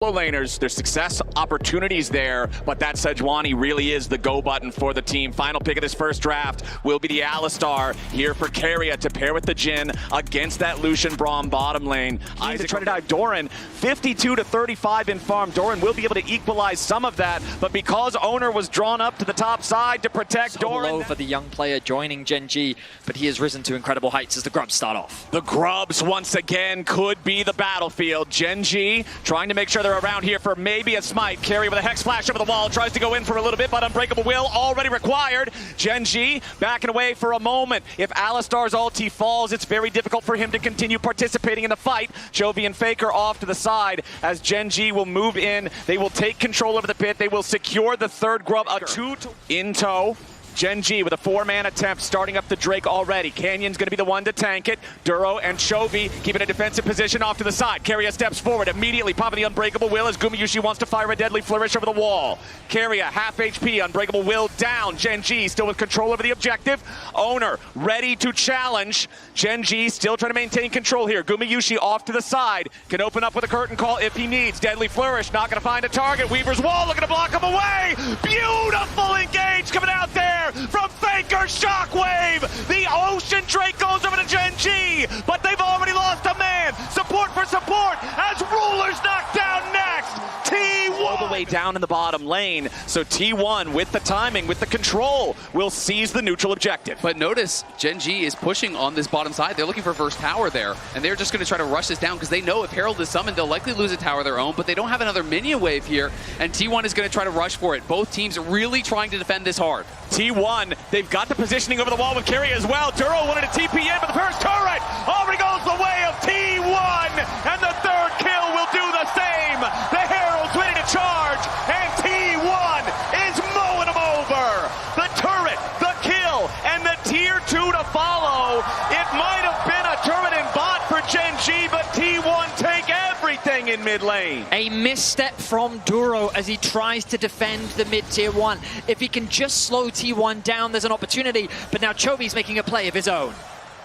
laners, there's success opportunities there, but that Sejuani really is the go button for the team. Final pick of this first draft will be the Alistar here for Keria to pair with the Jhin against that Lucian Braum bottom lane. Isaac trying to dive Doran, 52-35 in farm. Doran will be able to equalize some of that, but because Owner was drawn up to the top side to protect so Doran. Low for the young player joining Gen G, but he has risen to incredible heights as the Grubs start off. The Grubs once again could be the battlefield. Gen G trying to make sure they're around here for maybe a smite. Keria with a Hex Flash over the wall, tries to go in for a little bit, but Unbreakable Will already required. Gen G backing away for a moment. If Alistar's ulti falls, it's very difficult for him to continue participating in the fight. Jovi and Faker off to the side as Gen G will move in. They will take control over the pit. They will secure the third Grub. A 2 in tow. Gen G with a 4-man attempt, starting up the Drake already. Canyon's going to be the one to tank it. Duro and Chovy keeping a defensive position off to the side. Keria steps forward, immediately popping the Unbreakable Will as Gumayusi wants to fire a deadly flourish over the wall. Keria, half HP, Unbreakable Will down. Gen G still with control over the objective. Owner ready to challenge. Gen G still trying to maintain control here. Gumayusi off to the side. Can open up with a curtain call if he needs. Deadly flourish, not going to find a target. Weaver's wall looking to block him away. Beautiful engage coming out there from Faker. Shockwave. The Ocean Drake goes over to Gen G, but they've already lost a man. Support for support as Ruler's knocked down next. T1 all the way down in the bottom lane. So T1 with the timing, with the control, will seize the neutral objective. But notice Gen G is pushing on this bottom side. They're looking for first tower there, and they're just going to try to rush this down because they know if Herald is summoned, they'll likely lose a tower of their own, but they don't have another minion wave here, and T1 is going to try to rush for it. Both teams really trying to defend this hard. T1, they've got the positioning over the wall with Keria as well. Duro wanted a TP in, but the first turret already goes the way of T1, and the third kill will do the same. The Herald's ready to charge, and T1 is mowing them over. The turret, the kill, and the tier 2 to follow. It might have been a turret and bot for Gen G, but T1 take everything in mid lane. A misstep from Duro as he tries to defend the mid tier 1. If he can just slow T1 down, there's an opportunity, but now Chovy's making a play of his own.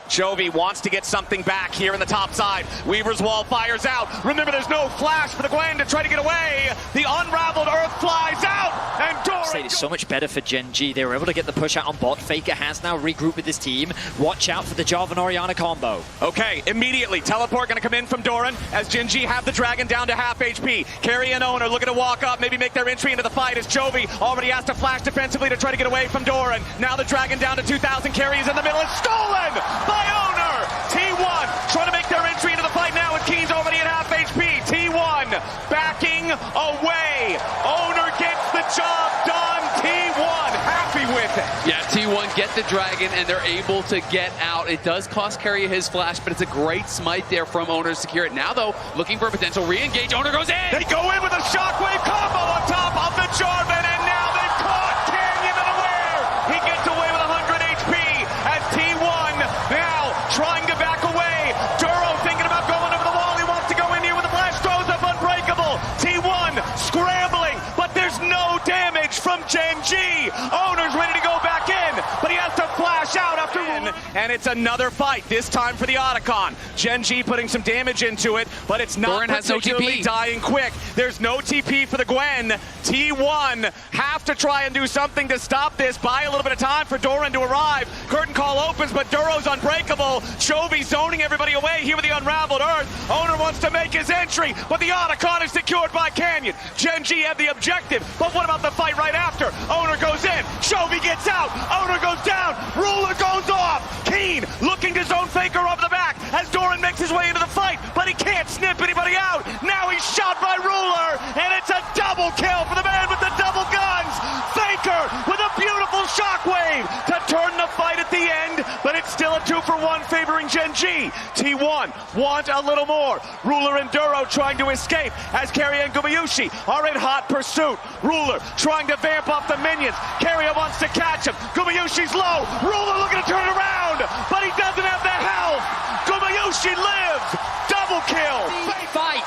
Chovy wants to get something back here in the top side. Weaver's wall fires out. Remember, there's no flash for the Gwen to try to get away. The unraveled Earth flies out, and Doran... It's so much better for Gen G. They were able to get the push out on bot. Faker has now regrouped with his team. Watch out for the Jarvan Orianna combo. Okay, immediately, teleport going to come in from Doran as Gen G have the Dragon down to half HP. Keria and Owner looking to walk up, maybe make their entry into the fight as Chovy already has to flash defensively to try to get away from Doran. Now the Dragon down to 2,000. Keria's in the middle. It's stolen by Owner. T1 trying to make their entry into the fight now with Keen's already at half HP. T1 backing away. Owner gets the job done. T1 happy with it. Yeah, T1 get the Dragon, and they're able to get out. It does cost Keria his flash, but it's a great smite there from Owner to secure it. Now, though, looking for a potential re-engage. Owner goes in. They go in with a shockwave combo on top of the Jarvan, and now they've caught Canyon unaware. He gets away with 100 HP as T1 now trying to back away. Duro thinking about going over the wall. He wants to go in here with a flash, throws up Unbreakable. T1 scrambling, but there's no damage from Gen G. Owner's ready to go back in, but he has to flash out after one. And it's another fight, this time for the Otacon. Gen G putting some damage into it, but it's not Doran has particularly no TP. dying quick. There's no TP for the Gwen. T1 have to try and do something to stop this. Buy a little bit of time for Doran to arrive. Curtain call opens, but Duro's unbreakable. Chovy zoning everybody away here with the unraveled Earth. Owner wants to make his entry, but the Otacon is secured by Canyon. Gen G have the objective, but what about the fight right after? Owner goes in, Chovy gets out, Owner goes down, Ruler goes off. Keen looking to zone Faker off the back as Doran makes his way into the fight, but he can't snip anybody out. Now he's shot by Ruler, and it's a double kill for the man with the double guns. Faker with a beautiful shockwave to turn the fight at the end, but it's still a 2-for-1 favoring Gen G. T1 want a little more. Ruler and Duro trying to escape as Keria and Gumayusi are in hot pursuit. Ruler trying to vamp off the minions. Keria wants to catch him. Gumayusi's low. Ruler looking to turn around, but he doesn't have the health. Gumayusi lives. Double kill. Fight.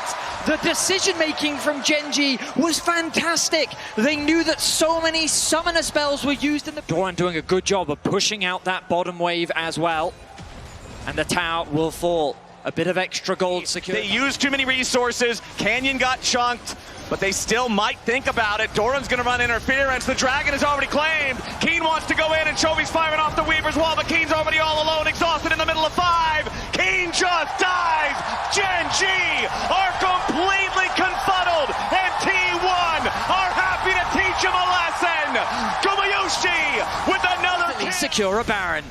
The decision-making from Gen G was fantastic. They knew that so many summoner spells were used in the... Doran doing a good job of pushing out that bottom wave as well. And the tower will fall A bit of extra gold secured. They used too many resources. Canyon got chunked, but they still might think about it. Doran's going to run interference. The Dragon is already claimed. Keen wants to go in, and Chovy's firing off the Weaver's wall, but Keen's already all alone, exhausted in the middle of 5. Keen just dies. Gen G are completely confuddled, and T1 are happy to teach him a lesson. Gumayushi with another kill. Secure a Baron.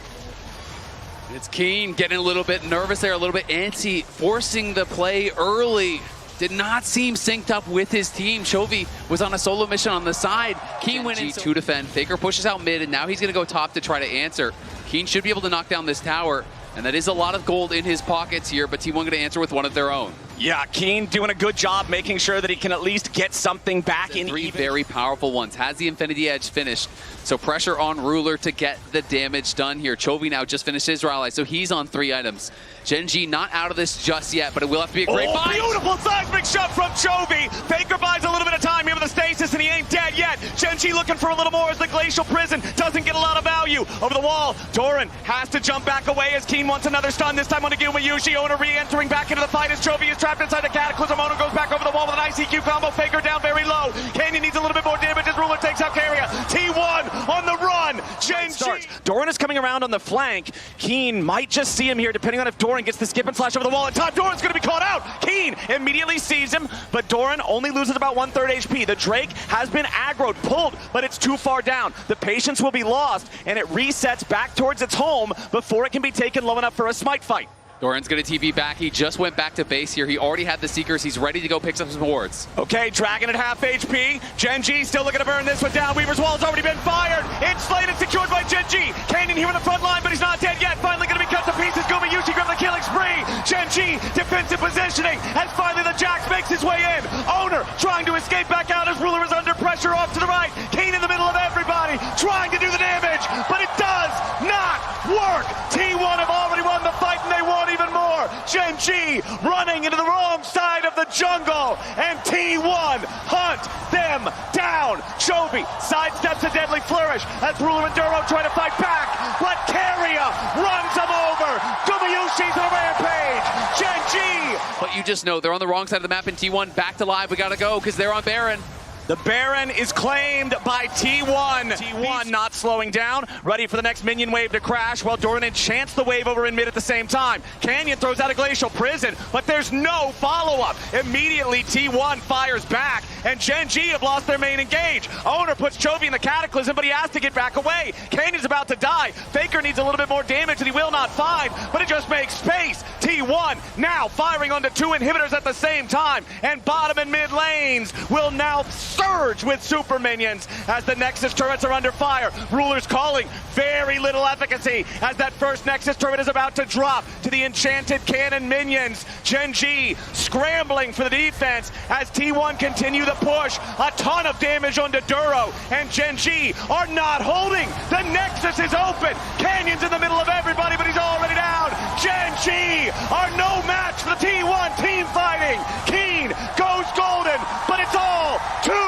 It's Keen getting a little bit nervous there, a little bit antsy, forcing the play early. Did not seem synced up with his team. Chovy was on a solo mission on the side. Keen went in to defend. Faker pushes out mid, and now he's going to go top to try to answer. Keen should be able to knock down this tower, and that is a lot of gold in his pockets here, but T1 going to answer with one of their own. Yeah, Keen doing a good job making sure that he can at least get something back in. 3 very powerful ones. Has the Infinity Edge finished, so pressure on Ruler to get the damage done here. Chovy now just finished his rally, so he's on 3 items. Gen G not out of this just yet, but it will have to be a great fight. Beautiful seismic shove from Chovy. Faker buys a little bit of time here with the stasis, and he ain't dead yet. Gen G looking for a little more as the Glacial Prison doesn't get a lot of value. Over the wall, Doran has to jump back away as Keen wants another stun, this time on Gumayushi. Owner re-entering back into the fight as Chovy is trapped inside the Cataclysm. Owner goes back over the wall with an ICQ combo. Faker down very low. Canyon needs a little bit more damage as Ruler takes out Carrier. T1 on the run. Gen G. Doran is coming around on the flank. Keen might just see him here depending on if Doran gets the skip and slash over the wall in time. Doran's going to be caught out. Keen immediately sees him, but Doran only loses about 1/3 HP. The Drake has been aggroed, pulled, but it's too far down. The patience will be lost, and it resets back towards its home before it can be taken low enough for a smite fight. Doran's going to TP back. He just went back to base here. He already had the Seekers. He's ready to go pick up some wards. Okay, Dragon at half HP. Gen G still looking to burn this one down. Weaver's wall's already been fired. It's slated, secured by Gen G. Canyon here in the front line, but he's not dead yet. Finally going to be cut to pieces. Gumayushi grab the killing spree. Gen G defensive positioning, and finally the Jax makes his way in. Owner trying to escape back out as Ruler is under pressure off to the right. Keen in the middle of everybody, trying to do the damage, but it does not work. T1 have already won the fight, and they want even more. Gen G running into the wrong side of the jungle, and T1 hunt them down. Chovy sidesteps a deadly flourish as Ruler and Duro try to fight back, but Carrier runs him over. Gumayushi's on a rampage. Gen G. But you just know they're on the wrong side of the map, and T1 back to live. We got to go because they're on Baron. The Baron is claimed by T1. T1 not slowing down, ready for the next minion wave to crash, while Doran enchants the wave over in mid at the same time. Canyon throws out a Glacial Prison, but there's no follow-up. Immediately, T1 fires back, and Gen G have lost their main engage. Owner puts Chovy in the Cataclysm, but he has to get back away. Canyon's about to die. Faker needs a little bit more damage that he will not find, but it just makes space. T1 now firing onto 2 inhibitors at the same time, and bottom and mid lanes will now surge with super minions as the Nexus turrets are under fire. Ruler's calling, very little efficacy as that first Nexus turret is about to drop to the enchanted cannon minions. Gen G scrambling for the defense as T1 continue the push. A ton of damage onto Duro, and Gen G are not holding. The Nexus is open. Canyon's in the middle of everybody, but he's already down. Gen G are no match for the T1 team fighting. Keen goes golden, but it's all too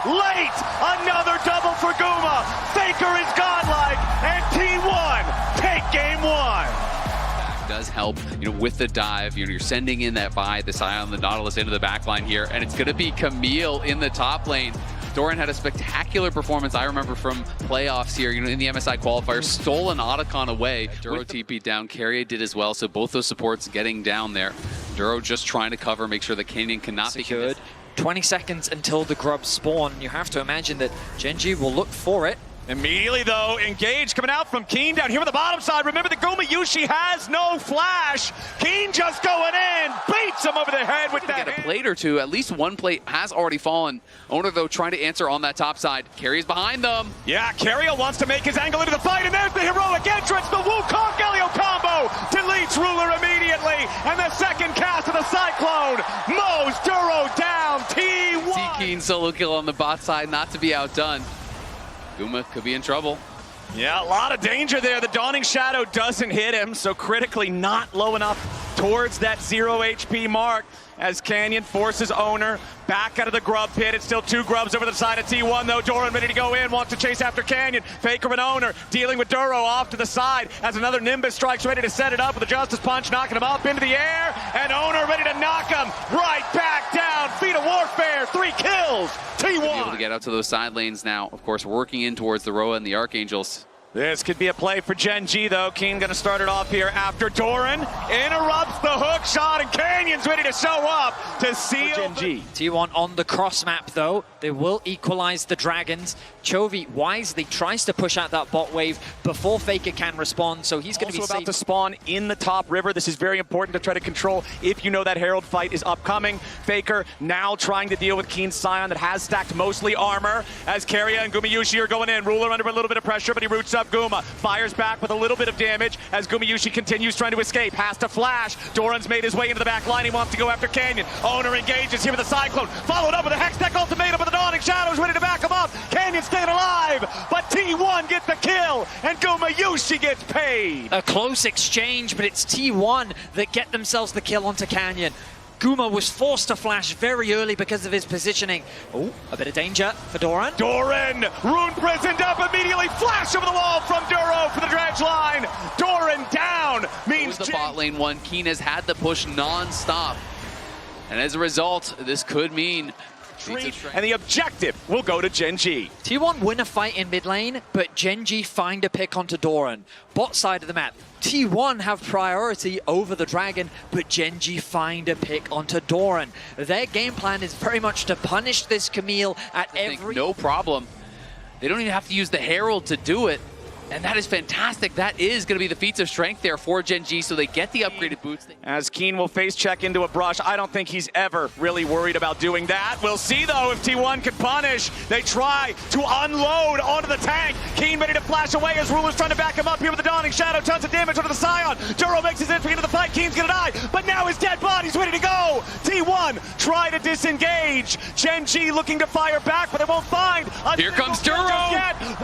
late. Another double for Guma. Faker is godlike, and T1 take game 1. Does help, with the dive. You're sending in that buy, the Scion, the Nautilus into the backline here, and it's going to be Camille in the top lane. Doran had a spectacular performance, I remember, from playoffs here, in the MSI qualifier, stole an Otacon away. Duro TP'd down, Carrier did as well, so both those supports getting down there. Duro just trying to cover, make sure the Canyon cannot be good. 20 seconds until the grubs spawn. You have to imagine that Gen G will look for it. Immediately, though, engage coming out from Keen down here on the bottom side. Remember that Gumayushi has no flash. Keen just going in, beats him over the head with that. Get a plate or two. At least one plate has already fallen. Owner, though, trying to answer on that top side. Carrier's behind them. Yeah, Carrier wants to make his angle into the fight, and there's the heroic entrance. The Wukong Galio combo deletes Ruler immediately, and the second cast of the Cyclone mows Duro down. T1. Keen solo kill on the bot side, not to be outdone. Guma could be in trouble. Yeah, a lot of danger there. The Dawning Shadow doesn't hit him, so critically not low enough towards that 0 HP mark as Canyon forces Owner back out of the grub pit. It's still 2 grubs over the side of T1 though. Doran ready to go in, wants to chase after Canyon. Faker and Owner dealing with Duro off to the side as another Nimbus strikes, ready to set it up with a Justice Punch, knocking him up into the air, and Owner ready to knock him right back down. Feet of Warfare, 3 kills. T1 be able to get out to those side lanes now. Of course, working in towards the Roa and the Archangels. This could be a play for Gen G, though. Keen going to start it off here after Doran interrupts the hook shot, and Canyon's ready to show up to seal Gen G. T1 on the cross map, though. They will equalize the Dragons. Chovy wisely tries to push out that bot wave before Faker can respond, so he's going to be about safe. to spawn in the top river. This is very important to try to control if you know that Herald fight is upcoming. Faker now trying to deal with Keen's Scion that has stacked mostly armor as Keria and Gumayusi are going in. Ruler under a little bit of pressure, but he roots up Guma. Fires back with a little bit of damage as Gumayusi continues trying to escape. Has to flash. Doran's made his way into the back line. He wants to go after Canyon. Owner engages here with a Cyclone. Followed up with a Hextech ultimatum with the Dawning Shadows ready to back him up. Canyon staying alive, but T1 gets the kill and Gumayusi gets paid. A close exchange, but it's T1 that get themselves the kill onto Canyon. Guma was forced to flash very early because of his positioning. Oh, a bit of danger for Doran. Doran, Rune prisoned up immediately. Flash over the wall from Duro for the dredge line. Doran down means the bot lane one. Keen has had the push non-stop. And as a result, this could mean and the objective will go to Gen G. T1 win a fight in mid lane, but Gen G find a pick onto Doran. Bot side of the map, T1 have priority over the Dragon, but Gen G find a pick onto Doran. Their game plan is very much to punish this Camille at every... No problem. They don't even have to use the Herald to do it. And that is fantastic. That is going to be the feats of strength there for Gen G, so they get the upgraded boots. As Keen will face check into a brush, I don't think he's ever really worried about doing that. We'll see, though, if T1 can punish. They try to unload onto the tank. Keen ready to flash away as Ruler's trying to back him up here with the Dawning Shadow. Tons of damage onto the Scion. Duro makes his entry into the fight. Keen's going to die, but now his dead body's ready to go. T1 try to disengage. Gen G looking to fire back, but they won't find. Here comes Duro.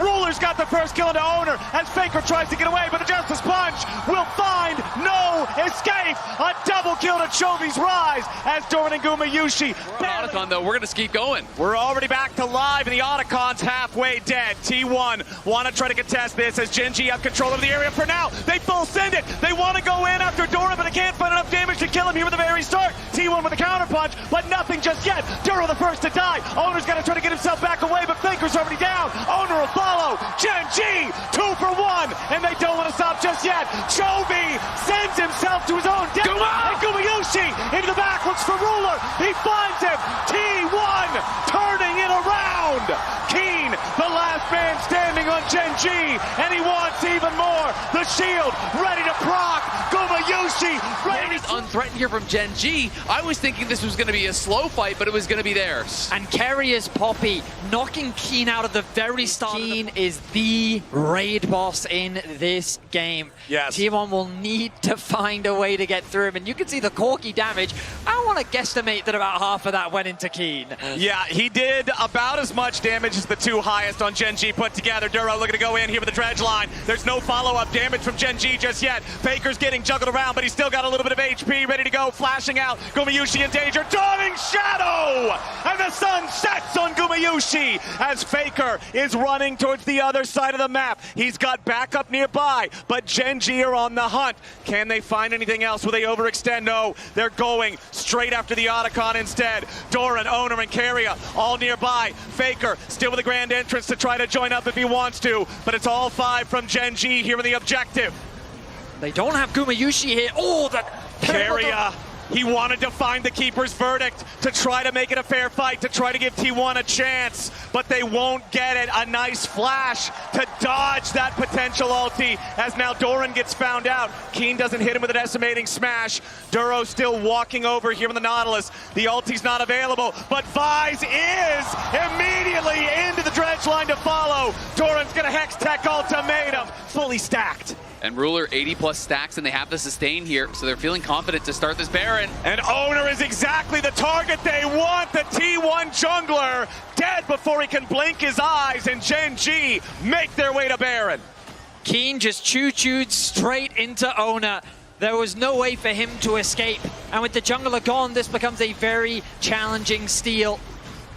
Ruler's got the first kill into Owner. As Faker tries to get away, but the Justice Punch will find no escape. A double kill to Chovy's Rise as Doran and Gumayusi. Otacon, though, we're going to keep going. We're already back to live, and the Otacon's halfway dead. T1 want to try to contest this as Gen G have control of the area for now. They full send it. They want to go in after Doran, but they can't find enough damage to kill him here at the very start. T1 with a counter punch, but nothing just yet. Duro the first to die. Owner's got to try to get himself back away, but Faker's already down. Owner will follow. Gen G, 2 for 1, and they don't want to stop just yet. Chovy sends himself to his own death. And Gumayusi into the back, looks for Ruler. He finds him. T1 turning it around. Keen, the last man standing on Gen G, and he wants even more. The shield ready to proc. Gumayusi ready to... Unthreatened here from Gen G. I was thinking this was going to be a slow fight, but it was going to be theirs. And Keria's Poppy knocking Keen out of the very start. Keen is the raid boss in this game. Yes. T1 will need to find a way to get through him, and you can see the Corki damage. I want to guesstimate that about half of that went into Keen. Yeah, he did about as much damage as the 2 highest on Gen G put together. Duro looking to go in here with the dredge line. There's no follow-up damage from Gen G just yet. Faker's getting juggled around, but he's still got a little bit of HP ready to go, flashing out. Gumayusi in danger. Dawning Shadow! And the sun sets on Gumayusi as Faker is running towards the other side of the map. He's got backup nearby, but Gen G are on the hunt. Can they find anything else? Will they overextend? No, they're going straight after the Otacon instead. Doran, Owner, and Keria all nearby. Faker still with a grand entrance to try to join up if he wants to, but it's all 5 from Gen G here with the objective. They don't have Gumayusi here. Oh, that... Keria, he wanted to find the Keeper's verdict to try to make it a fair fight, to try to give T1 a chance, but they won't get it. A nice flash to dodge that potential ulti as now Doran gets found out. Keen doesn't hit him with an decimating smash. Duro still walking over here on the Nautilus. The ulti's not available, but Vise is immediately into the dredge line to follow. Doran's gonna Hex Tech ultimatum, fully stacked. And Ruler 80 plus stacks, and they have the sustain here, so they're feeling confident to start this Baron. And Owner is exactly the target they want. The T1 jungler dead before he can blink his eyes, and Gen G make their way to Baron. Keen just choo-chooed straight into Owner. There was no way for him to escape. And with the jungler gone, this becomes a very challenging steal.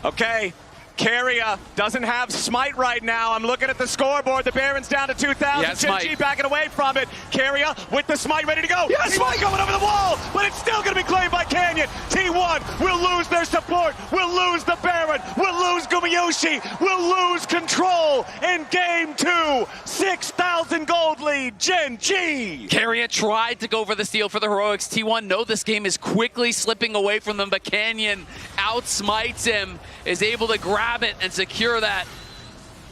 Okay. Keria doesn't have Smite right now. I'm looking at the scoreboard. The Baron's down to 2,000. Yeah, Smite. Gen G backing away from it. Keria with the Smite ready to go. Yes, Smite going over the wall, but it's still going to be claimed by Canyon. T1 will lose their support. We'll lose the Baron. We'll lose Gumayusi. We'll lose control in game 2. 6,000 gold lead. Gen G. Keria tried to go for the steal for the Heroics. T1 know this game is quickly slipping away from them, but Canyon outsmites him, is able to grab it and secure that.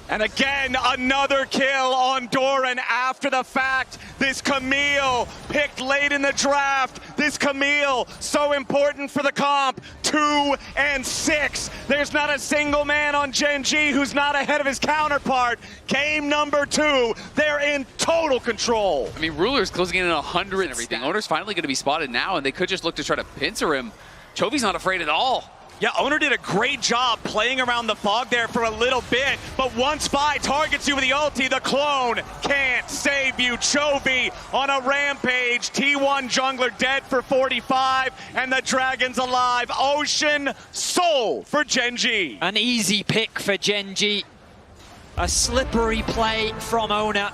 And again, another kill on Doran after the fact. This Camille picked late in the draft. This Camille, so important for the comp. 2 and 6. There's not a single man on Gen G who's not ahead of his counterpart. Game number 2, they're in total control. I mean, Ruler's closing in at 100 and everything. Owner's finally going to be spotted now, and they could just look to try to pincer him. Chovy's not afraid at all. Yeah, Owner did a great job playing around the fog there for a little bit, but once Spy targets you with the ulti, the clone can't save you. Chovy on a rampage. T1 jungler dead for 45, and the Dragon's alive. Ocean Soul for Gen G. An easy pick for Gen G. A slippery play from Owner.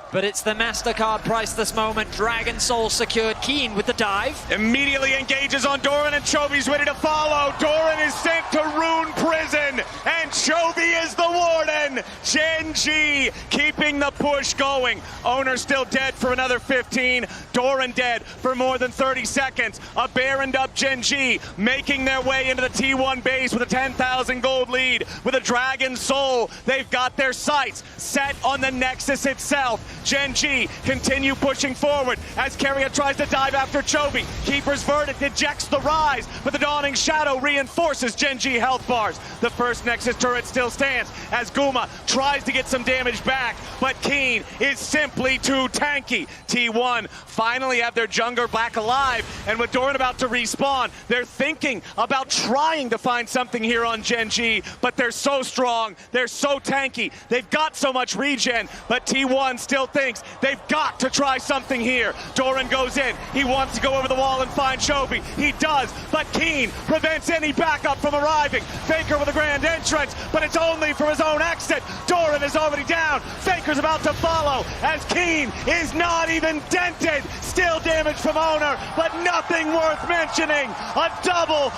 But it's the MasterCard price this moment. Dragon Soul secured. Keen with the dive. Immediately engages on Doran, and Chovy's ready to follow. Doran is sent to Rune Prison, and Chovy is the warden. Gen G keeping the push going. Owner still dead for another 15. Doran dead for more than 30 seconds. A Baroned up Gen G making their way into the T1 base with a 10,000 gold lead. With a Dragon Soul, they've got their sights set on the Nexus itself. Gen G continue pushing forward as Keria tries to dive after Chovy. Keeper's Verdict ejects the rise, but the Dawning Shadow reinforces Gen G health bars. The first Nexus turret still stands as Guma tries to get some damage back, but Keen is simply too tanky. T1 finally have their jungler back alive, and with Doran about to respawn, they're thinking about trying to find something here on Gen G, but they're so strong, they're so tanky, they've got so much regen, but T1 still thinks they've got to try something here. Doran goes in. He wants to go over the wall and find Chovy. He does, but Keen prevents any backup from arriving. Faker with a grand entrance, but it's only from his own exit. Doran is already down. Faker's about to follow as Keen is not even dented. Still damage from Owner, but nothing worth mentioning. A double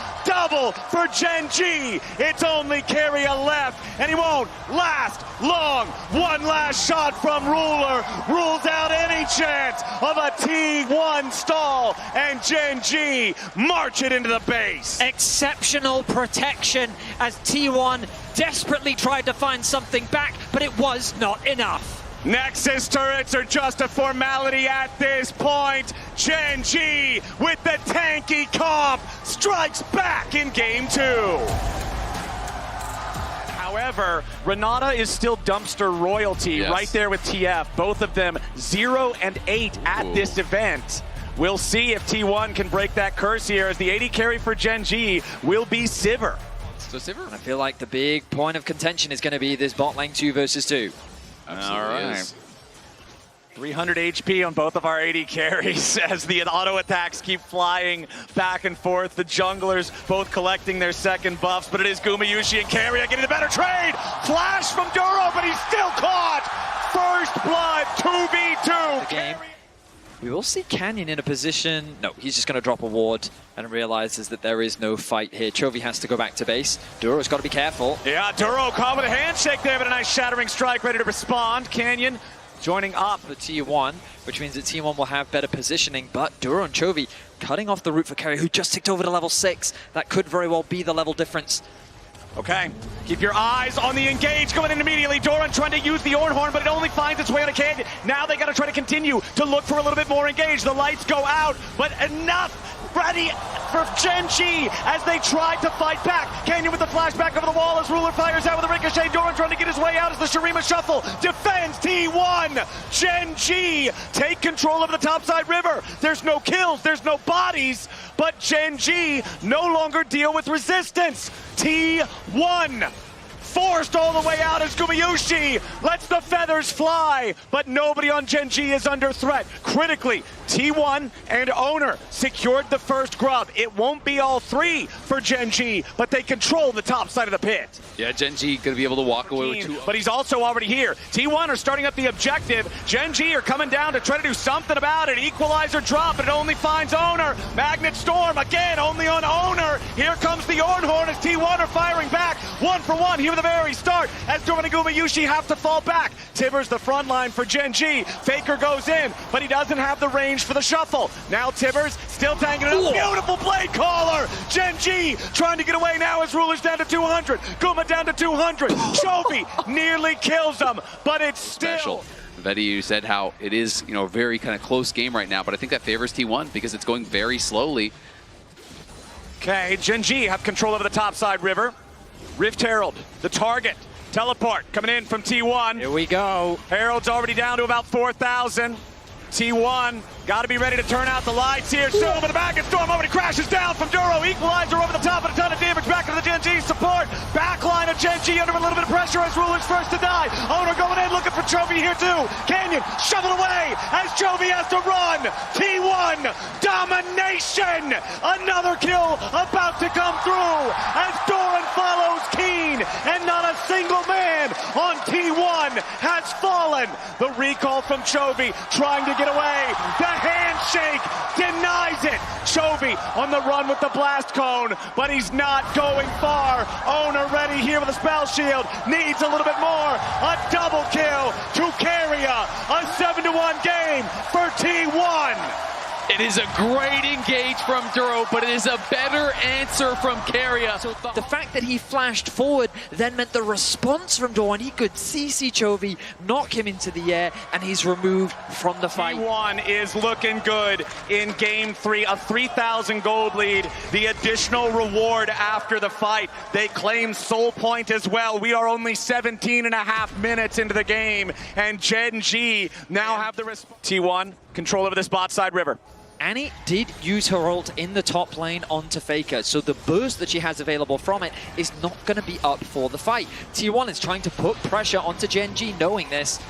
for Gen G. It's only Keria left, and he won't last long. One last shot from Ruler rules out any chance of a T1 stall, and Gen G march it into the base. Exceptional protection as T1 desperately tried to find something back, but it was not enough. Nexus turrets are just a formality at this point. Gen G with the tanky comp strikes back in game 2. However, Renata is still dumpster royalty right there with TF. Both of them 0 and 8 at this event. We'll see if T1 can break that curse here, as the AD carry for Gen G will be Sivir. So Sivir? And I feel like the big point of contention is going to be this bot lane 2 versus 2. Absolutely. All right. Is. 300 HP on both of our AD carries as the auto attacks keep flying back and forth. The junglers both collecting their second buffs, but it is Gumayusi and Keria getting the better trade. Flash from Duro, but he's still caught. First blood, 2v2. Game. We will see Canyon in a position. No, he's just going to drop a ward and realizes that there is no fight here. Chovy has to go back to base. Duro's got to be careful. Yeah, Duro caught with a handshake there, but a nice shattering strike ready to respond. Canyon joining up the T1, which means that T1 will have better positioning, but Duro and Chovy cutting off the route for Keria, who just ticked over to level 6. That could very well be the level difference. Okay, keep your eyes on the engage going in immediately. Doran trying to use the Ornhorn, but it only finds its way on a Canyon. Now they got to try to continue to look for a little bit more engage. The lights go out, but enough ready for Gen G as they tried to fight back. Canyon with the flashback over the wall as Ruler fires out with a ricochet. Doran trying to get his way out as the Shurima shuffle defends T1. Gen G take control of the topside river. There's no kills, there's no bodies, but Gen G no longer deal with resistance. T1 forced all the way out as Gumayushi lets the feathers fly, but nobody on Gen G is under threat. Critically, T1 and Owner secured the first grub. It won't be all three for Gen G, but they control the top side of the pit. Yeah, Gen G going to be able to walk away with 2. But he's also already here. T1 are starting up the objective. Gen G are coming down to try to do something about it. Equalizer drop, but it only finds Owner. Magnet Storm, again, only on Owner. Here comes the Ornhorn as T1 are firing back. 1 for 1 here at the very start as Dorman and Gumayushi have to fall back. Tibbers the front line for Gen G. Faker goes in, but he doesn't have the range for the shuffle. Now Tibbers still tanking it up. Beautiful blade caller. Gen G trying to get away now as Ruler's down to 200. Guma down to 200. Chovy nearly kills him, but it's still... Vetty, you said how it is, a very kind of close game right now, but I think that favors T1 because it's going very slowly. Okay, Gen G have control over the top side river. Rift Herald, the target. Teleport coming in from T1. Here we go. Herald's already down to about 4,000. T1 got to be ready to turn out the lights here soon, but the Magnet Storm already crashes down from Duro. Equalizer over the top and a ton of damage back into the Gen G support. Backline of Gen G under a little bit of pressure as Ruler's first to die. Owner going in looking for Chovy here too. Canyon shoveled away as Chovy has to run. T1 domination. Another kill about to come through as Doran follows Keen, and not a single man on T1 has fallen. The recall from Chovy trying to get away. The handshake denies it. Chovy on the run with the blast cone, but he's not going far. Owner ready here with a spell shield. Needs a little bit more. A double kill to Carrier. A 7-1 game for T1. It is a great engage from Duro, but it is a better answer from Carrier. So the fact that he flashed forward then meant the response from Doran, he could CC Chovy, knock him into the air, and he's removed from the fight. T1 is looking good in game 3, a 3,000 gold lead. The additional reward after the fight. They claim soul point as well. We are only 17.5 minutes into the game, and Gen G now have the T1 control over this bot side river. Annie did use her ult in the top lane onto Faker, so the burst that she has available from it is not going to be up for the fight. T1 is trying to put pressure onto Gen G knowing this.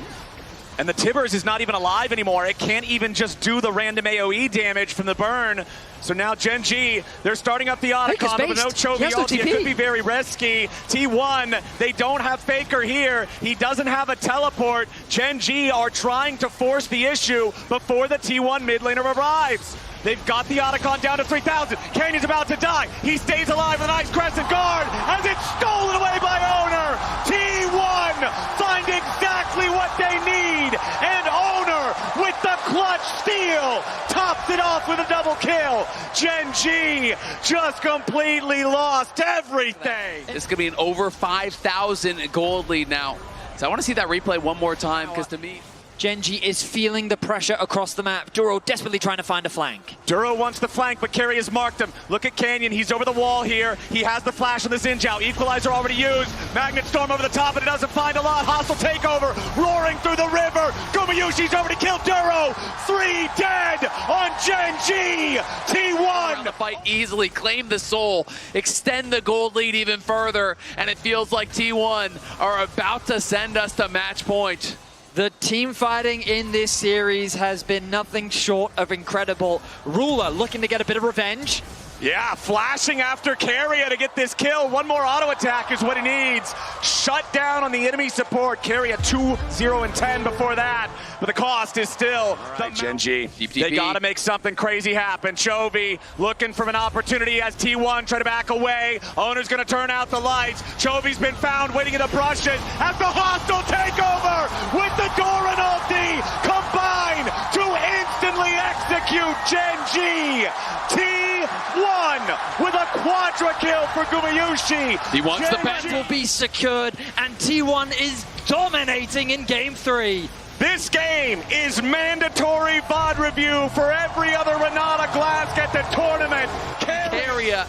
And the Tibbers is not even alive anymore. It can't even just do the random AoE damage from the burn. So now Gen G, they're starting up the Otacon, but no Chovy ulti. It could be very risky. T1, they don't have Faker here. He doesn't have a teleport. Gen G are trying to force the issue before the T1 mid laner arrives. They've got the Otacon down to 3,000. Canyon's about to die. He stays alive with a nice crescent guard as it's stolen away by Owner. T1 find exactly what they need. And Owner with the clutch steal tops it off with a double kill. Gen G just completely lost everything. It's going to be an over 5,000 gold lead now. So I want to see that replay one more time because to me... Gen G is feeling the pressure across the map. Duro desperately trying to find a flank. Duro wants the flank, but Carry has marked him. Look at Canyon. He's over the wall here. He has the flash on the Xinjiao. Equalizer already used. Magnet Storm over the top, and it doesn't find a lot. Hostile takeover. Roaring through the river. Gumayushi's already killed Duro. 3 dead on Gen G. T1. The fight easily. Claim the soul. Extend the gold lead even further. And it feels like T1 are about to send us to match point. The team fighting in this series has been nothing short of incredible. Ruler looking to get a bit of revenge. Yeah, flashing after Carrier to get this kill. One more auto attack is what he needs. Shut down on the enemy support. Carrier 2-0-10 before that. But the cost is still the Gen G. They got to make something crazy happen. Chovy looking for an opportunity as T1 try to back away. Owner's going to turn out the lights. Chovy's been found waiting in the brushes as the hostile takeover with the Doran ulti combine to instantly execute Gen G. T1 with a quadra kill for Gumayushi. He wants the match will be secured, and T1 is dominating in game 3. This game is mandatory VOD review for every other Renata Glask at the tournament. Carrier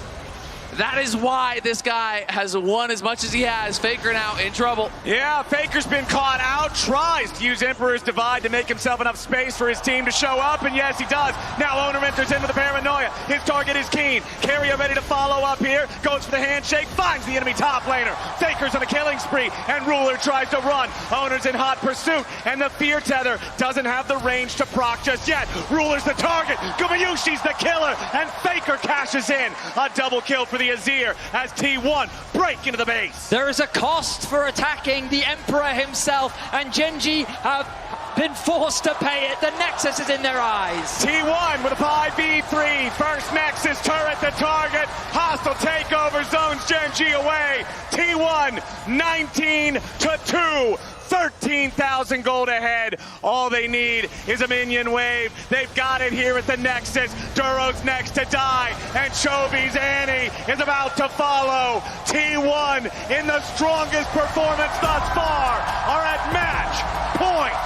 That is why this guy has won as much as he has. Faker now in trouble. Yeah, Faker's been caught out, tries to use Emperor's Divide to make himself enough space for his team to show up, and yes, he does. Now Owner enters into the paranoia. His target is Keen. Carrier ready to follow up here, goes for the handshake, finds the enemy top laner. Faker's on a killing spree, and Ruler tries to run. Owner's in hot pursuit, and the Fear Tether doesn't have the range to proc just yet. Ruler's the target, Gumayushi's the killer, and Faker cashes in. A double kill for the Azir as T1 break into the base. There is a cost for attacking the Emperor himself, and Genji have been forced to pay it. The Nexus is in their eyes. T1 with a 5v3. First Nexus turret the target. Hostile takeover zones Genji away. T1 19-2. 13,000 gold ahead. All they need is a minion wave. They've got it here at the Nexus. Duro's next to die, and Chovy's Annie is about to follow. T1 in the strongest performance thus far are at match point.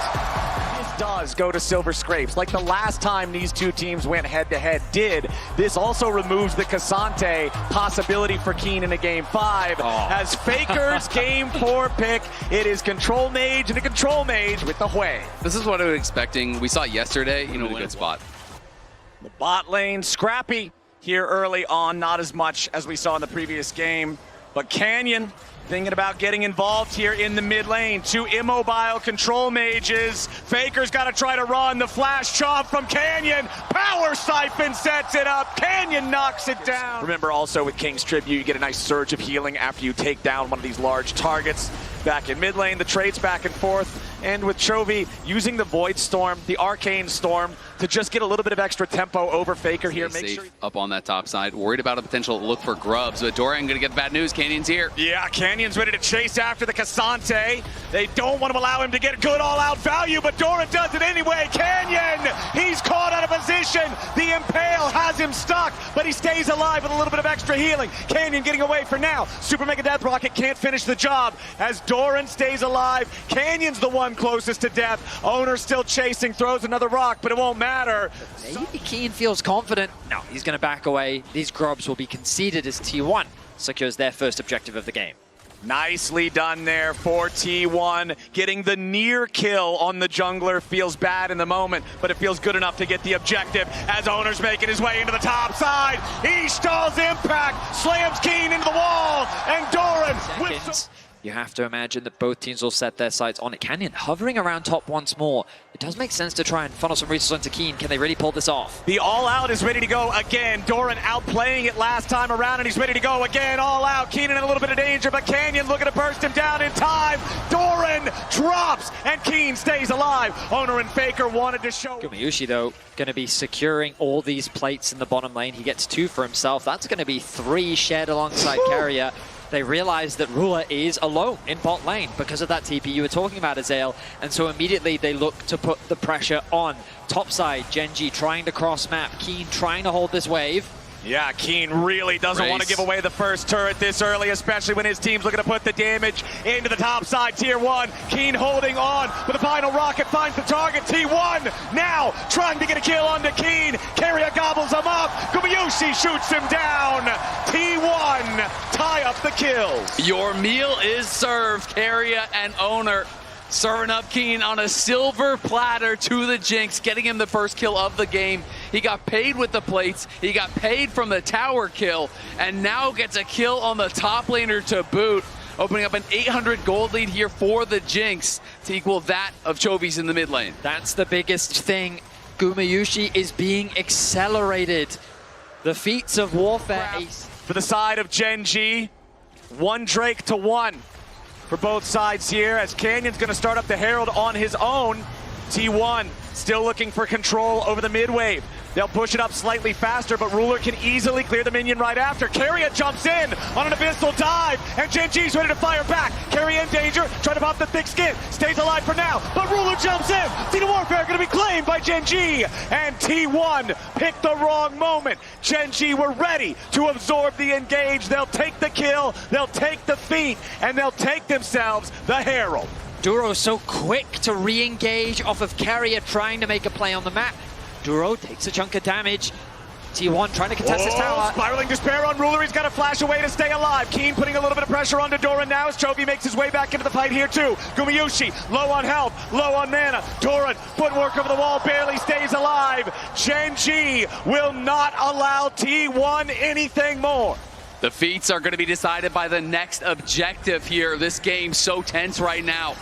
Does go to Silver Scrapes like the last time these two teams went head-to-head did. This also removes the Cassante possibility for Keen in a Game 5 as Faker's Game 4 pick. It is Control Mage and a Control Mage with the Hui. This is what I was expecting. We saw it yesterday, in a good spot. The bot lane scrappy here early on, not as much as we saw in the previous game, but Canyon thinking about getting involved here in the mid lane. Two immobile control mages. Faker's got to try to run. The flash chomp from Canyon. Power Siphon sets it up. Canyon knocks it down. Remember also with King's Tribute, you get a nice surge of healing after you take down one of these large targets. Back in mid lane, the trades back and forth. And with Chovy using the Void Storm, the Arcane Storm, to just get a little bit of extra tempo over Faker here. Make sure up on that top side. Worried about a potential look for grubs, but Dorian gonna get the bad news. Canyon's here. Yeah, Canyon's ready to chase after the Cassante. They don't want to allow him to get good all-out value, but Doran does it anyway. Canyon, he's caught out of position. The Impale has him stuck, but he stays alive with a little bit of extra healing. Canyon getting away for now. Super Mega Death Rocket can't finish the job as Doran stays alive. Canyon's the one closest to death. Owner still chasing, throws another rock, but it won't matter. Maybe Keen feels confident. No, he's going to back away. These grubs will be conceded as T1 secures their first objective of the game. Nicely done there for T1. Getting the near kill on the jungler feels bad in the moment, but it feels good enough to get the objective as Owner's making his way into the top side. Ishtal's impact slams Keen into the wall, and Doran with... You have to imagine that both teams will set their sights on it. Canyon hovering around top once more. It does make sense to try and funnel some resources into Keen. Can they really pull this off? The all-out is ready to go again. Doran outplaying it last time around, and he's ready to go again. All out. Keenan in a little bit of danger, but Canyon looking to burst him down in time. Doran drops, and Keen stays alive. Owner and Faker wanted to show... Gumayushi, though, going to be securing all these plates in the bottom lane. He gets 2 for himself. That's going to be 3 shared alongside Carrier. They realize that Ruler is alone in bot lane because of that TP you were talking about, Azael, and so immediately they look to put the pressure on. Topside, Genji trying to cross map, Keen trying to hold this wave. Yeah, Keen really doesn't want to give away the first turret this early, especially when his team's looking to put the damage into the top side, tier 1. Keen holding on, but the final rocket finds the target. T1 now trying to get a kill onto Keen. Carrier gobbles him up. Gumayushi shoots him down. T1 tie up the kills. Your meal is served, Carrier and Owner. Serving up Keen on a silver platter to the Jinx, getting him the first kill of the game. He got paid with the plates, he got paid from the tower kill, and now gets a kill on the top laner to boot, opening up an 800 gold lead here for the Jinx to equal that of Chovy's in the mid lane. That's the biggest thing. Gumayushi is being accelerated. The feats of warfare. For the side of Genji, 1 Drake to 1. For both sides here, as Canyon's going to start up the Herald on his own. T1 still looking for control over the mid wave. They'll push it up slightly faster, but Ruler can easily clear the minion right after. Carrier jumps in on an abyssal dive, and Genji's ready to fire back. Carrier in danger, trying to pop the thick skin. Stays alive for now, but Ruler jumps in. Tina Warfare going to be claimed by Genji, and T1 picked the wrong moment. Genji were ready to absorb the engage. They'll take the kill, they'll take the feat, and they'll take themselves the Herald. Duro so quick to re-engage off of Carrier trying to make a play on the map. Duro takes a chunk of damage. T1 trying to contest this tower. Spiraling despair on Ruler. He's got to flash away to stay alive. Keen putting a little bit of pressure onto Doran now as Chovy makes his way back into the fight here too. Gumayushi low on health, low on mana. Doran, footwork over the wall, barely stays alive. Gen.G will not allow T1 anything more. The feats are going to be decided by the next objective here. This game so tense right now.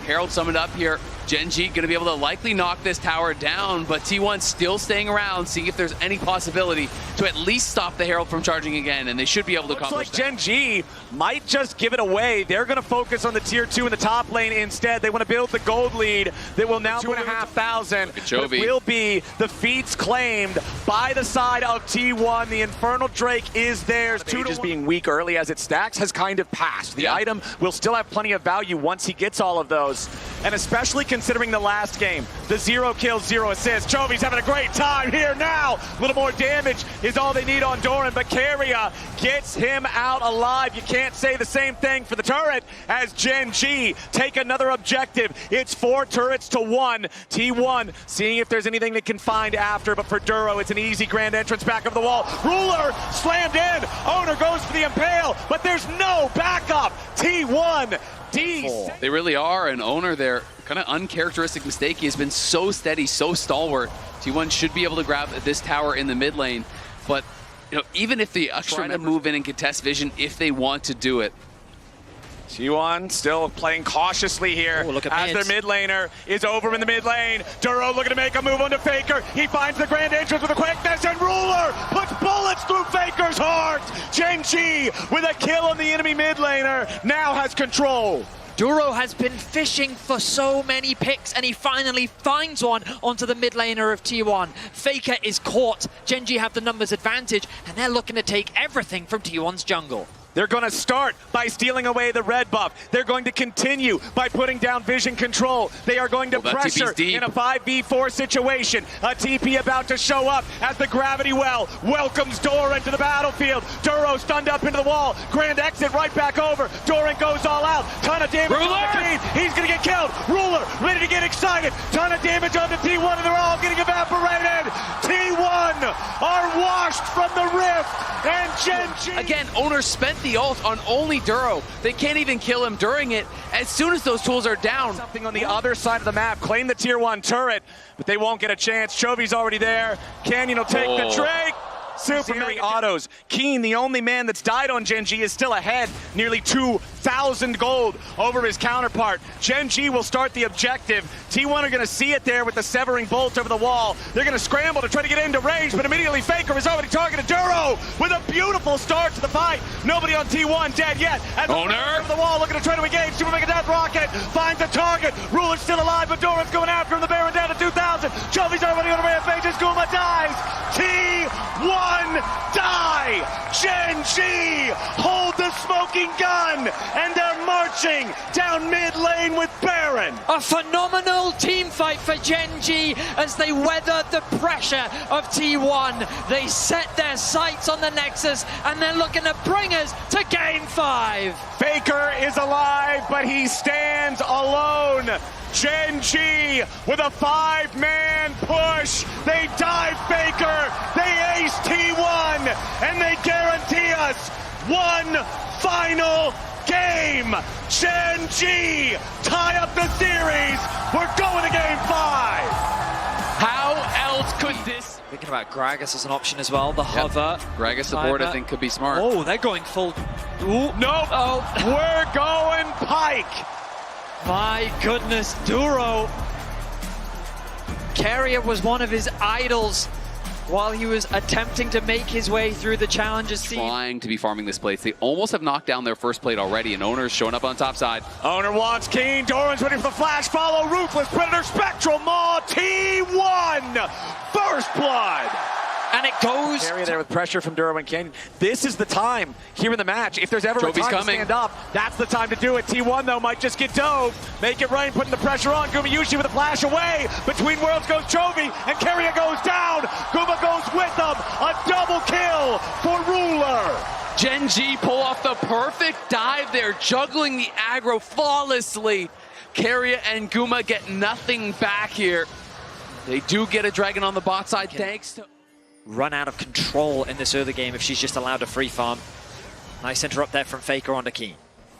Herald summoned up here. Gen.G going to be able to likely knock this tower down, but T1 still staying around, seeing if there's any possibility to at least stop the Herald from charging again, and they should be able to accomplish that. Looks like Gen.G might just give it away. They're going to focus on the tier 2 in the top lane instead. They want to build the gold lead that will now 2,500. But it will be the feats claimed by the side of T1. The Infernal Drake is theirs. Just being weak early as it stacks has kind of passed. The item will still have plenty of value once he gets all of those. And especially considering the last game, the 0 kills, 0 assists. Chovy's having a great time here now. A little more damage is all they need on Doran, but Keria gets him out alive. You can't say the same thing for the turret as Gen.G take another objective. It's 4 turrets to 1. T1 seeing if there's anything they can find after, but for Duro, it's an easy grand entrance back of the wall. Ruler slammed in. Owner goes for the Impale, but there's no backup. T1 They really are an Owner there. Kind of uncharacteristic mistake. He has been so steady, so stalwart. T1 should be able to grab this tower in the mid lane, but even if the trying to move in and contest vision if they want to do it. T1 still playing cautiously here as their mid laner is over in the mid lane. Duro looking to make a move onto Faker. He finds the grand entrance with a quickness, and Ruler puts bullets through Faker's heart. Gen.G with a kill on the enemy mid laner now has control. Duro has been fishing for so many picks, and he finally finds one onto the mid laner of T1. Faker is caught. Gen.G have the numbers advantage, and they're looking to take everything from T1's jungle. They're going to start by stealing away the red buff. They're going to continue by putting down vision control. They are going to pressure in a 5v4 situation. A TP about to show up as the gravity well welcomes Doran to the battlefield. Duro stunned up into the wall. Grand exit right back over. Doran goes all out. Ton of damage on the team. He's going to get killed. Ruler ready to get excited. Ton of damage on the T1, and they're all getting evaporated. T1 are washed from the rift, and Gen.G. Again, Owner spent the ult on only Duro. They can't even kill him during it. As soon as those tools are down. Something on the other side of the map. Claim the tier 1 turret, but they won't get a chance. Chovy's already there. Canyon will take the Drake. Super many autos. Keen, the only man that's died on Gen.G, is still ahead. Nearly 2,000 gold over his counterpart. Gen.G will start the objective. T1 are going to see it there with the severing bolt over the wall. They're going to scramble to try to get into range, but immediately Faker is already targeted Duro with a beautiful start to the fight. Nobody on T1 dead yet. As Owner over the wall looking to try to engage. Super Mega Death Rocket finds a target. Ruler's still alive, but Doran's going after him. The Baron down to 2,000. Chovy's already on a rampage as Guma dies. T1 die! Gen.G hold the smoking gun, and they're marching down mid lane with Baron. A phenomenal team fight for Gen.G as they weather the pressure of T1. They set their sights on the Nexus, and they're looking to bring us to Game 5. Faker is alive, but he stands alone. Gen.G with a 5-man push. They dive Faker, they ace T1, and they guarantee us one final game. Gen.G tie up the series. We're going to Game 5. How else could this? Thinking about Gragas as an option as well. The hover. Gragas support, I think, could be smart. Oh, they're going full. Ooh. Nope. Oh. We're going Pike. My goodness, Duro. Keria was one of his idols while he was attempting to make his way through the Challengers scene. Trying to be farming this plate. They almost have knocked down their first plate already, and Owner's showing up on top side. Owner wants Keen. Doran's ready for the flash follow. Ruthless Predator Spectral Maw. T1 first blood. And it goes. Keria there with pressure from Duro and Canyon. This is the time here in the match. If there's ever a time to stand up, that's the time to do it. T1, though, might just get dove. Make it rain, putting the pressure on. Gumayushi with a flash away. Between worlds goes Chovy, and Keria goes down. Guma goes with them. A double kill for Ruler. Gen.G pull off the perfect dive there, juggling the aggro flawlessly. Keria and Guma get nothing back here. They do get a dragon on the bot side, thanks to... run out of control in this early game if she's just allowed to free farm. Nice interrupt there from Faker onto Keen.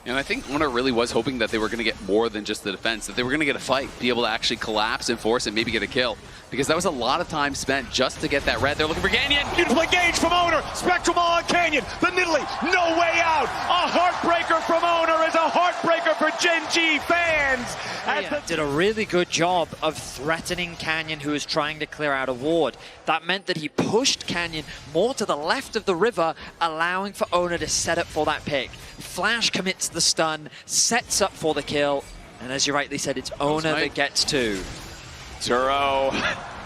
And I think Honor really was hoping that they were going to get more than just the defense, that they were going to get a fight, be able to actually collapse and force and maybe get a kill. Because that was a lot of time spent just to get that red. They're looking for Canyon. Beautiful engage from Owner. Spectral Maw on Canyon. The Nidalee, no way out. A heartbreaker from Owner is a heartbreaker for Gen G fans. Did a really good job of threatening Canyon, who was trying to clear out a ward. That meant that he pushed Canyon more to the left of the river, allowing for Owner to set up for that pick. Flash commits the stun, sets up for the kill, and as you rightly said, it's Owner that gets two. Turo,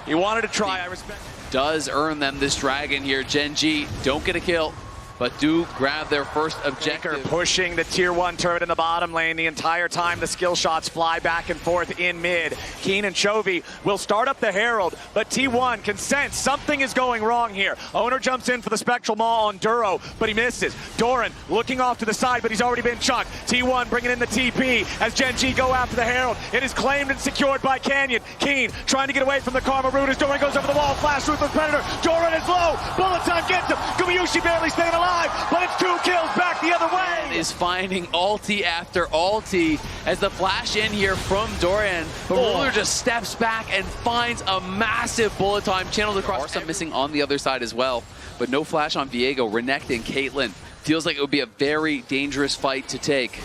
he wanted to try, I respect. Does earn them this dragon here. Gen G don't get a kill, but do grab their first objective. Faker pushing the tier 1 turret in the bottom lane the entire time. The skill shots fly back and forth in mid. Keen and Chovy will start up the Herald, but T1 can sense something is going wrong here. Owner jumps in for the Spectral Maw on Duro, but he misses. Doran looking off to the side, but he's already been chunked. T1 bringing in the TP as Gen G go after the Herald. It is claimed and secured by Canyon. Keen trying to get away from the Karma Root as Doran goes over the wall. Flash Ruthless Predator. Doran is low. Bullet time gets him. Gumayusi barely staying alive. But it's 2 kills back the other way. Is finding ulti after ulti as the flash in here from Dorian. But Ruler just steps back and finds a massive bullet time channeled across. Some missing on the other side as well. But no flash on Viego. Renekton and Caitlyn. Feels like it would be a very dangerous fight to take.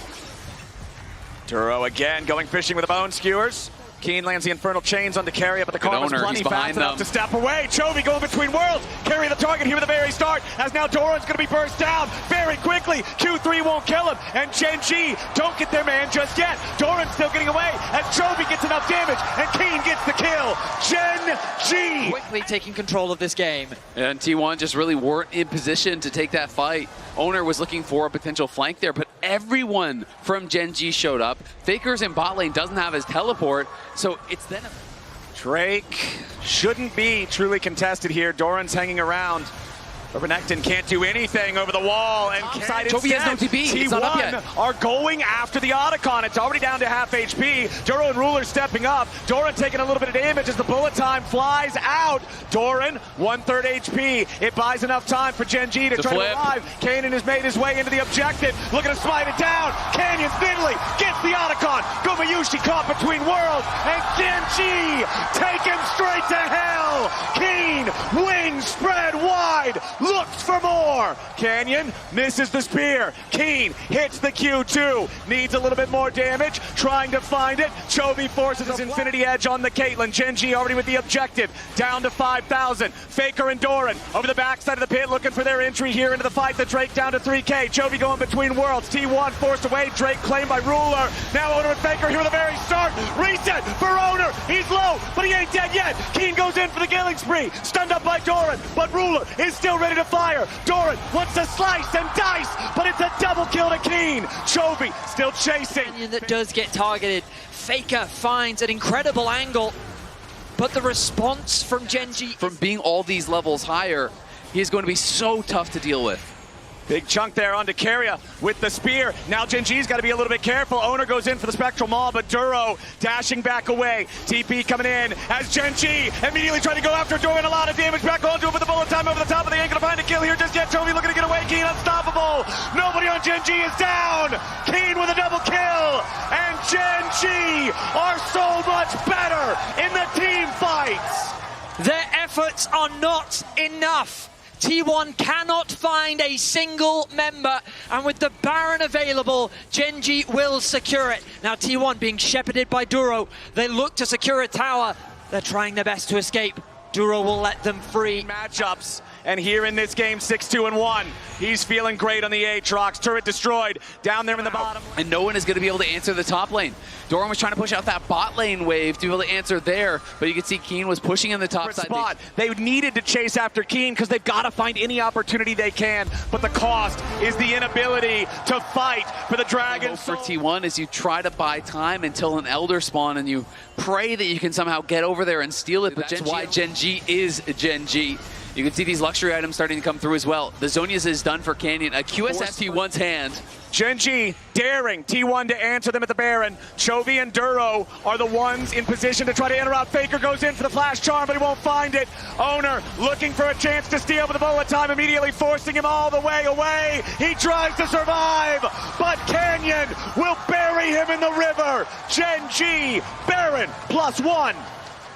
Duro again going fishing with the bone skewers. Keen lands the Infernal Chains onto Carrier, but the Karma's plenty fast enough to step away. Chovy going between worlds. Carry the target here at the very start, as now Doran's going to be burst down very quickly. Q3 won't kill him, and Gen G don't get their man just yet. Doran's still getting away, as Chovy gets enough damage, and Keen gets the kill. Gen G quickly taking control of this game. And T1 just really weren't in position to take that fight. Owner was looking for a potential flank there, but everyone from Gen G showed up. Faker's in bot lane doesn't have his teleport, so it's then Drake shouldn't be truly contested here. Doran's hanging around. But Renekton can't do anything over the wall, and Chovy has no TP. It's not up yet. Are going after the Otacon. It's already down to half HP. Duro and Ruler stepping up. Doran taking a little bit of damage as the bullet time flies out. Doran, 1/3 HP. It buys enough time for Gen G to try to revive. Kanan has made his way into the objective. Looking to smite it down. Canyon's Nidalee gets the Otacon. Gumayusi caught between worlds, and Gen G take him straight to hell. Keen, wings spread wide. Looks for more. Canyon misses the spear. Keen hits the Q2. Needs a little bit more damage. Trying to find it. Chovy forces his Infinity Edge on the Caitlyn. Gen G already with the objective. Down to 5,000. Faker and Doran over the backside of the pit looking for their entry here into the fight. The Drake down to 3K. Chovy going between worlds. T1 forced away. Drake claimed by Ruler. Now Owner and Faker here at the very start. Reset for Owner. He's low, but he ain't dead yet. Keen goes in for the killing spree. Stunned up by Doran, but Ruler is still ready to fire. Doran wants to slice and dice, but it's a double kill to Keen. Chovy still chasing. That does get targeted. Faker finds an incredible angle, but the response from Gen G, from being all these levels higher, he is going to be so tough to deal with. Big chunk there onto Carrier with the spear. Now Gen G's got to be a little bit careful. Owner goes in for the Spectral Maw, but Duro dashing back away. TP coming in as Gen G immediately trying to go after Doran. A lot of damage back onto him with the bullet time over the top, but they ain't going to find a kill here just yet. Chovy looking to get away. Keen unstoppable. Nobody on Gen G is down. Keen with a double kill. And Gen G are so much better in the team fights. Their efforts are not enough. T1 cannot find a single member, and with the Baron available, Gen G will secure it. Now T1 being shepherded by Duro, they look to secure a tower. They're trying their best to escape. Duro will let them free. Matchups, and here in this game, 6-2-1. He's feeling great on the Aatrox. Turret destroyed down there in the bottom. And no one is going to be able to answer the top lane. Doran was trying to push out that bot lane wave to be able to answer there, but you can see Keen was pushing in the top side. Spot. They needed to chase after Keen because they've got to find any opportunity they can, but the cost is the inability to fight for the Dragon. For T1 is you try to buy time until an Elder spawn, and you pray that you can somehow get over there and steal it, but that's why Gen G is Gen G. You can see these luxury items starting to come through as well. The Zonia's is done for Canyon. A QSF T1's hand. Gen.G daring T1 to answer them at the Baron. Chovy and Duro are the ones in position to try to interrupt. Faker goes in for the flash charm, but he won't find it. Owner looking for a chance to steal, but the bullet time immediately forcing him all the way away. He tries to survive, but Canyon will bury him in the river. Gen.G, Baron +1.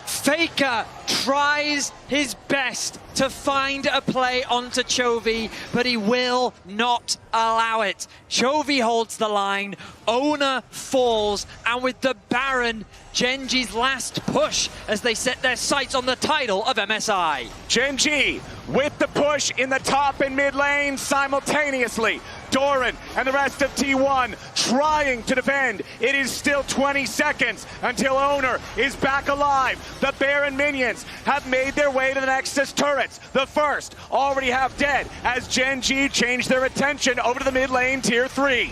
Faker tries his best to find a play onto Chovy, but he will not allow it. Chovy holds the line, Owner falls, and with the Baron, Gen.G's last push as they set their sights on the title of MSI. Gen.G with the push in the top and mid lane simultaneously. Doran and the rest of T1 trying to defend. It is still 20 seconds until Owner is back alive. The Baron minions have made their way to the Nexus turrets. The first already half dead as Gen.G changed their attention over to the mid lane tier 3.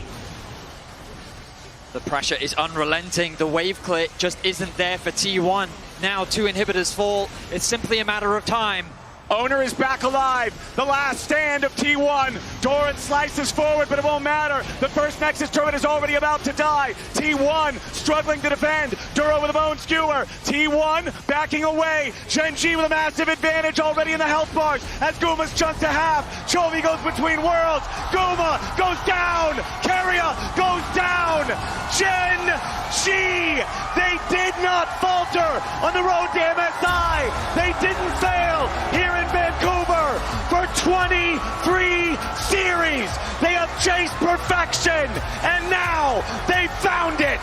The pressure is unrelenting. The wave clear just isn't there for T1. Now 2 inhibitors fall. It's simply a matter of time. Owner is back alive. The last stand of T1. Doran slices forward, but it won't matter. The first Nexus turret is already about to die. T1 struggling to defend. Duro with a bone skewer. T1 backing away. Gen.G with a massive advantage already in the health bars as Guma's chunked to half. Chovy goes between worlds. Guma goes down. Keria goes down. Gen.G, they did not falter on the road to MSI. They didn't fail here in Vancouver for 23 series. They have chased perfection, and now they found it.